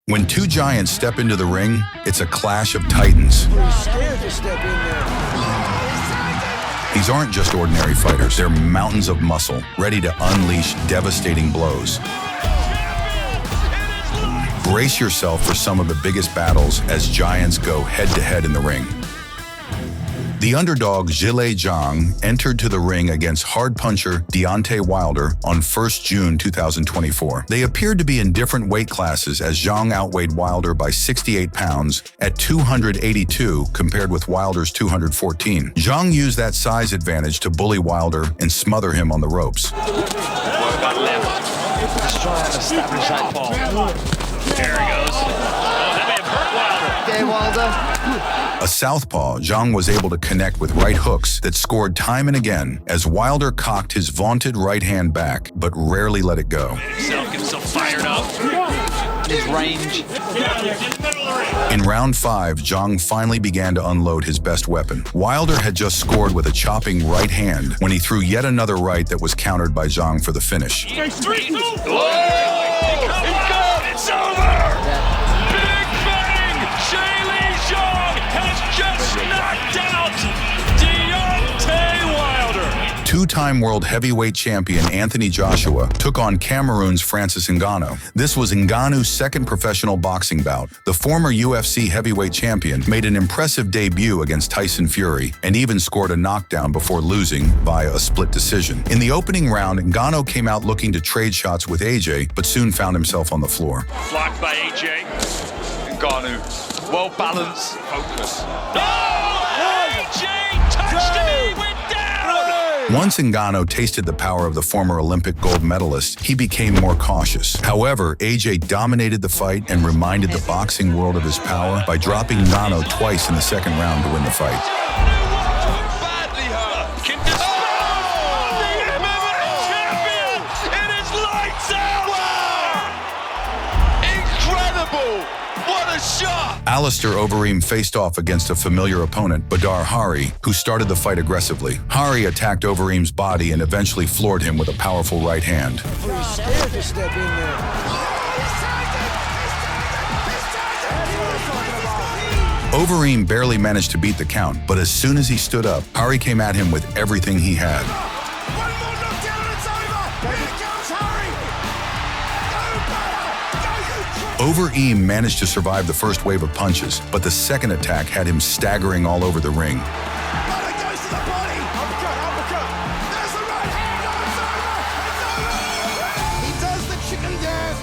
When two giants step into the ring, it's a clash of titans. Pretty scared to step in there. These aren't just ordinary fighters. They're mountains of muscle, ready to unleash devastating blows. Brace yourself for some of the biggest battles as giants go head-to-head in the ring. The underdog Jang entered to the ring against hard puncher Deontay Wilder on 1st June 2024. They appeared to be in different weight classes as Jang outweighed Wilder by 68 pounds at 282 compared with Wilder's 214. Jang used that size advantage to bully Wilder and smother him on the ropes. Work that left. Let's try and establish that ball. There he goes. Oh, that may have hurt Wilder. Okay, Wilder. A southpaw, Jang was able to connect with right hooks that scored time and again as Wilder cocked his vaunted right hand back, but rarely let it go. Get himself fired up. His range. In round 5, Jang finally began to unload his best weapon. Wilder had just scored with a chopping right hand when he threw yet another right that was countered by Jang for the finish. 3, 2. It's over! Big bang! Jang has just knocked out Deontay Wilder. Two-time world heavyweight champion Anthony Joshua took on Cameroon's Francis Ngannou. This was Ngannou's second professional boxing bout. The former UFC heavyweight champion made an impressive debut against Tyson Fury and even scored a knockdown before losing via a split decision. In the opening round, Ngannou came out looking to trade shots with AJ, but soon found himself on the floor. Blocked by AJ. Ngannou, well balanced, focus. Oh! AJ touched him, he went down! Once Ngannou tasted the power of the former Olympic gold medalist, he became more cautious. However, AJ dominated the fight and reminded the boxing world of his power by dropping Ngannou twice in the second round to win the fight. Badly hurt. Can dispel the MMA champion. It is lights out. Wow! Incredible. What a shot! Alistair Overeem faced off against a familiar opponent, Badr, who started the fight aggressively. Hari attacked Overeem's body and eventually floored him with a powerful right hand. Pretty scared to step in there. Overeem barely managed to beat the count, but as soon as he stood up, Hari came at him with everything he had. One more knockdown and it's over. Here comes Harry. Overeem managed to survive the first wave of punches, but the second attack had him staggering all over the ring. Badr goes to the body. Uppercut. There's the right hand. Oh, it's over. He does the chicken dance.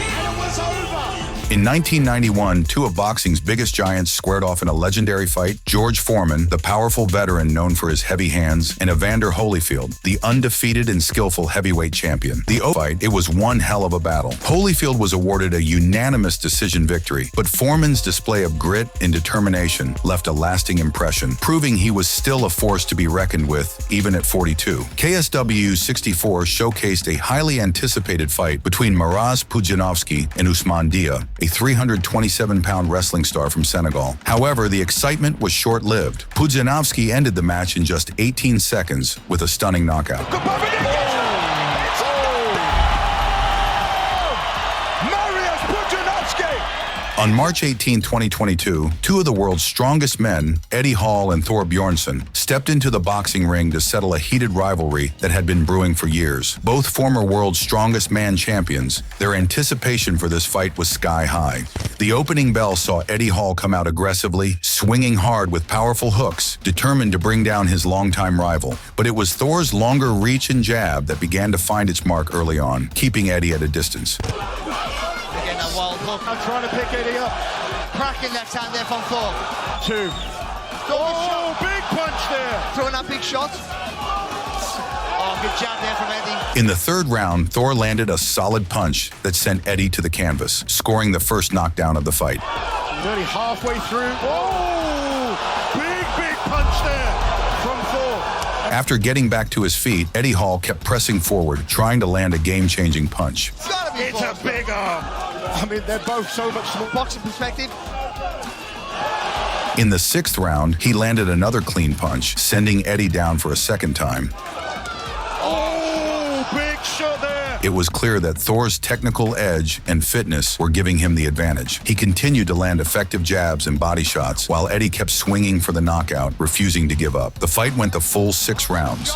And it was over. In 1991, two of boxing's biggest giants squared off in a legendary fight. George Foreman, the powerful veteran known for his heavy hands, and Evander Holyfield, the undefeated and skillful heavyweight champion. The fight, it was one hell of a battle. Holyfield was awarded a unanimous decision victory, but Foreman's display of grit and determination left a lasting impression, proving he was still a force to be reckoned with, even at 42. KSW 64 showcased a highly anticipated fight between Maraz Pudzianowski and Ousmane Dia, a 327-pound wrestling star from Senegal. However, the excitement was short-lived. Pudzianowski ended the match in just 18 seconds with a stunning knockout. On March 18, 2022, two of the world's strongest men, Eddie Hall and Thor Bjrnsson, stepped into the boxing ring to settle a heated rivalry that had been brewing for years. Both former world's strongest man champions, their anticipation for this fight was sky high. The opening bell saw Eddie Hall come out aggressively, swinging hard with powerful hooks, determined to bring down his longtime rival. But it was Thor's longer reach and jab that began to find its mark early on, keeping Eddie at a distance. Wild hook. I'm trying to pick Eddie up. Cracking left hand there from Thor. 2. Oh, big punch there. Throwing that big shot. Oh, good jab there from Eddie. In the third round, Thor landed a solid punch that sent Eddie to the canvas, scoring the first knockdown of the fight. Nearly halfway through. Oh, big punch there from Thor. After getting back to his feet, Eddie Hall kept pressing forward, trying to land a game-changing punch. It's a big arm. I mean, they're both so much from a boxing perspective. In the sixth round, he landed another clean punch, sending Eddie down for a second time. Oh, big shot there. It was clear that Thor's technical edge and fitness were giving him the advantage. He continued to land effective jabs and body shots, while Eddie kept swinging for the knockout, refusing to give up. The fight went the full 6 rounds.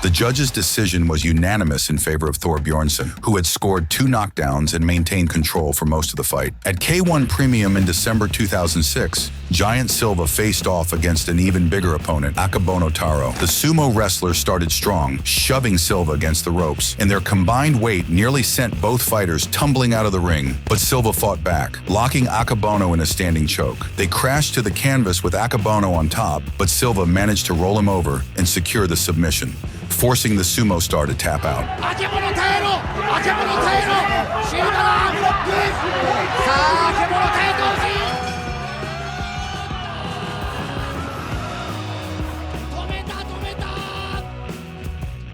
The judge's decision was unanimous in favor of Thor Bjrnsson, who had scored 2 knockdowns and maintained control for most of the fight. At K1 Premium in December 2006, Giant Silva faced off against an even bigger opponent, Abon Notaro. The sumo wrestler started strong, shoving Silva against the ropes, and their combined weight nearly sent both fighters tumbling out of the ring. But Silva fought back, locking Akabono in a standing choke. They crashed to the canvas with Akabono on top, but Silva managed to roll him over and secure the submission, forcing the sumo star to tap out.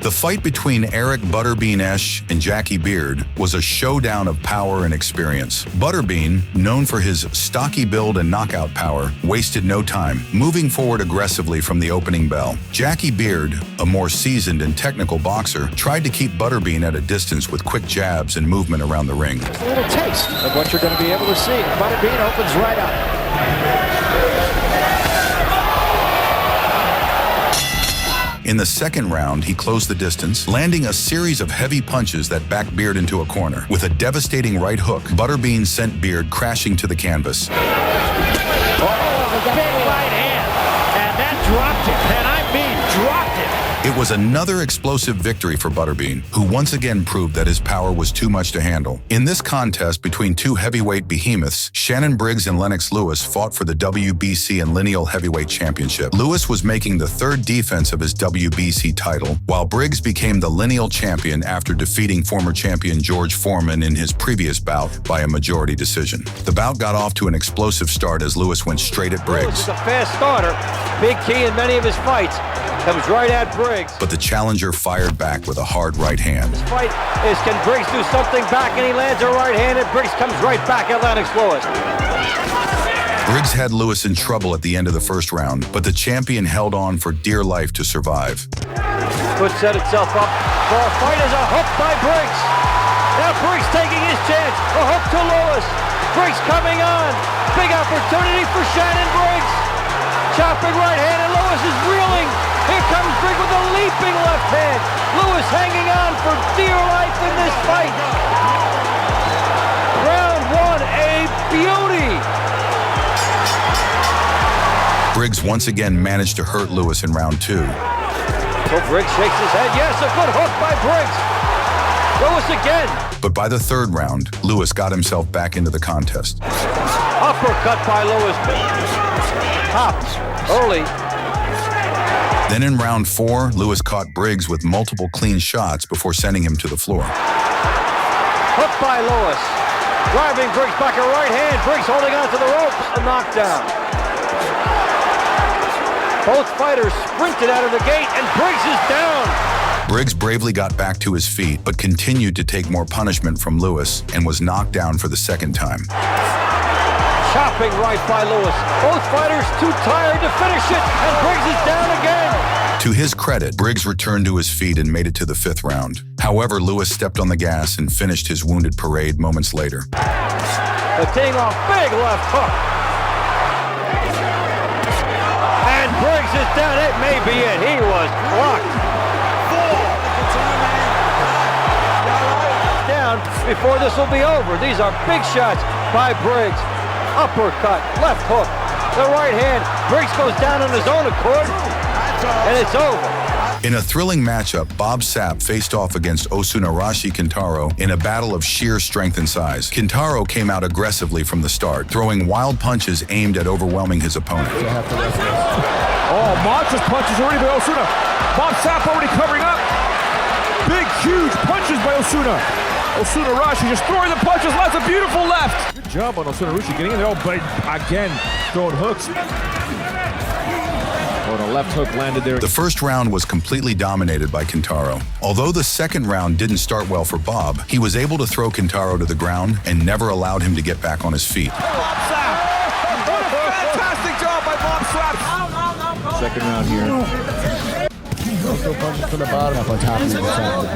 The fight between Eric Butterbean and Jackie Beard was a showdown of power and experience. Butterbean, known for his stocky build and knockout power, wasted no time, moving forward aggressively from the opening bell. Jackie Beard, a more seasoned and technical boxer, tried to keep Butterbean at a distance with quick jabs and movement around the ring. Just a little taste of what you're going to be able to see. Butterbean opens right up. In the second round, he closed the distance, landing a series of heavy punches that backed Beard into a corner. With a devastating right hook, Butterbean sent Beard crashing to the canvas. Oh, big right hand, and that dropped him, and I mean dropped him. It was another explosive victory for Butterbean, who once again proved that his power was too much to handle. In this contest between 2 heavyweight behemoths, Shannon Briggs and Lennox Lewis fought for the WBC and Lineal Heavyweight Championship. Lewis was making the 3rd defense of his WBC title, while Briggs became the Lineal champion after defeating former champion George Foreman in his previous bout by a majority decision. The bout got off to an explosive start as Lewis went straight at Briggs. Lewis is a fast starter, big key in many of his fights. Comes right at Briggs. But the challenger fired back with a hard right hand. This fight is, can Briggs do something back? And he lands a right hand, and Briggs comes right back at Lennox Lewis. Briggs had Lewis in trouble at the end of the first round, but the champion held on for dear life to survive. Could set itself up for a fight as a hook by Briggs. Now Briggs taking his chance. A hook to Lewis. Briggs coming on. Big opportunity for Shannon Briggs. Chopping right hand, and Lewis is reeling. Here comes Briggs with a leaping left hand. Lewis hanging on for dear life in this fight. Round 1, a beauty. Briggs once again managed to hurt Lewis in round 2. So Briggs shakes his head. Yes, a good hook by Briggs. Lewis again. But by the 3rd round, Lewis got himself back into the contest. Uppercut by Lewis. Pops early. Then in round 4, Lewis caught Briggs with multiple clean shots before sending him to the floor. Hook by Lewis. Driving Briggs back a right hand. Briggs holding on to the ropes. A knockdown. Both fighters sprinted out of the gate, and Briggs is down. Briggs bravely got back to his feet, but continued to take more punishment from Lewis and was knocked down for the 2nd time. Chopping right by Lewis. Both fighters too tired to finish it, and Briggs is down again. To his credit, Briggs returned to his feet and made it to the 5th round. However, Lewis stepped on the gas and finished his wounded parade moments later. Teeing off big left hook. And Briggs is down. It may be it. He was blocked. Down before this will be over. These are big shots by Briggs. Uppercut, left hook, the right hand. Briggs goes down on his own accord, and it's over. In a thrilling matchup, Bob Sapp faced off against Osunarashi Canaro in a battle of sheer strength and size. Canaro came out aggressively from the start, throwing wild punches aimed at overwhelming his opponent. Oh, monstrous punches already by Osuna. Bob Sapp already covering up. Big, huge punches by Osuna. Osunarashi just throwing the punches, lots of beautiful left. Good job on Osunarashi getting in there, but again, throwing hooks. Oh, the left hook landed there. The first round was completely dominated by Canaro. Although the 2nd round didn't start well for Bob, he was able to throw Canaro to the ground and never allowed him to get back on his feet. Bob Sapp! What a fantastic job by Bob Sapp! Second round here. Those punches to the bottom. Up on top of the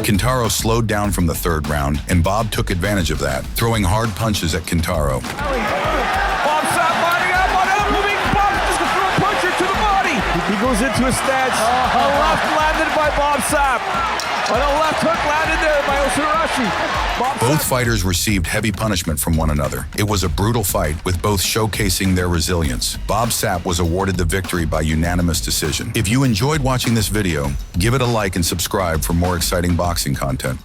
Kintaro slowed down from the third round, and Bob took advantage of that, throwing hard punches at Kintaro. Bob Sapp lining up on a moving Bob just to throw a puncher to the body. He goes into a stance. A left landed by Bob Sapp. And a left hook landed there by Osurashi. Both fighters received heavy punishment from one another. It was a brutal fight, with both showcasing their resilience. Bob Sapp was awarded the victory by unanimous decision. If you enjoyed watching this video, give it a like and subscribe for more exciting boxing content.